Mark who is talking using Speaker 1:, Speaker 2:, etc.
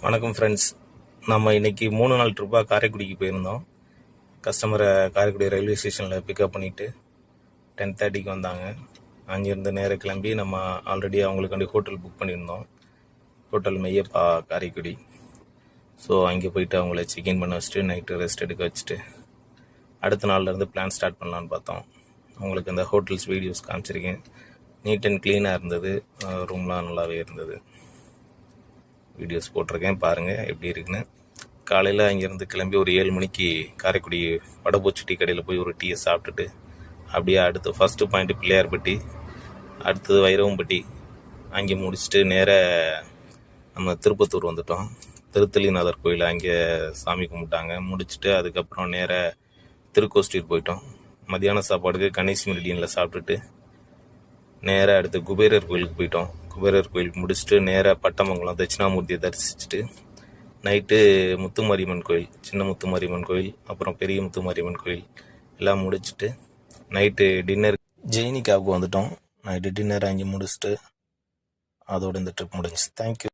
Speaker 1: வணக்கம் ஃப்ரெண்ட்ஸ். நம்ம இன்றைக்கி 3 நாள் ட்ரிப்பாக காரைக்குடிக்கு போயிருந்தோம். கஸ்டமரை காரைக்குடி ரயில்வே ஸ்டேஷனில் பிக்கப் பண்ணிவிட்டு 10:30க்கு வந்தாங்க. அங்கேருந்து நேராக கிளம்பி நம்ம ஆல்ரெடி அவங்களுக்காண்டி ஹோட்டல் புக் பண்ணியிருந்தோம். ஹோட்டல் மெய்யப்பா காரைக்குடி. ஸோ அங்கே போயிட்டு அவங்கள செக்இன் பண்ண வச்சுட்டு நைட்டு ரெஸ்ட் எடுக்க வச்சுட்டு அடுத்த நாள்லேருந்து பிளான் ஸ்டார்ட் பண்ணலான்னு பார்த்தோம். அவங்களுக்கு இந்த ஹோட்டல்ஸ் வீடியோஸ் காமிச்சிருக்கேன். நீட் அண்ட் க்ளீனாக இருந்தது. ரூம்லாம் நல்லாவே இருந்தது. வீடியோஸ் போட்டிருக்கேன், பாருங்கள் எப்படி இருக்குன்னு. காலையில் அங்கேருந்து கிளம்பி ஒரு 7 மணிக்கு காரைக்குடி வடபூச்சி டீ கடையில் போய் ஒரு டீயை சாப்பிட்டுட்டு அப்படியே அடுத்து ஃபஸ்ட்டு பாயிண்ட்டு பிள்ளையார்பட்டி, அடுத்தது வைரவம்பட்டி. அங்கே முடிச்சுட்டு நேராக நம்ம திருப்பத்தூர் வந்துட்டோம். திருத்தலிநாதர் கோயில் அங்கே சாமி கும்பிட்டாங்க. முடிச்சுட்டு அதுக்கப்புறம் நேராக திருக்கோஷ்டீர் போயிட்டோம். மத்தியான சாப்பாடுக்கு கணேஷ் மெரிடியனில் சாப்பிட்டுட்டு நேராக அடுத்து குபேரர் கோயிலுக்கு போயிட்டோம். குபேரர் கோயிலுக்கு முடிச்சுட்டு நேராக பட்டமங்கலம் தட்சிணாமூர்த்தியை தரிசிச்சுட்டு நைட்டு முத்துமாரியம்மன் கோயில், சின்ன முத்துமாரியம்மன் கோயில், அப்புறம் பெரிய முத்துமாரியம்மன் கோயில் எல்லாம் முடிச்சுட்டு நைட்டு டின்னர் ஜெயினிக்காவுக்கு வந்துட்டோம். நைட்டு டின்னர் அங்கே முடிச்சுட்டு அதோடு இந்த ட்ரிப் முடிஞ்சுச்சு. தேங்க்யூ.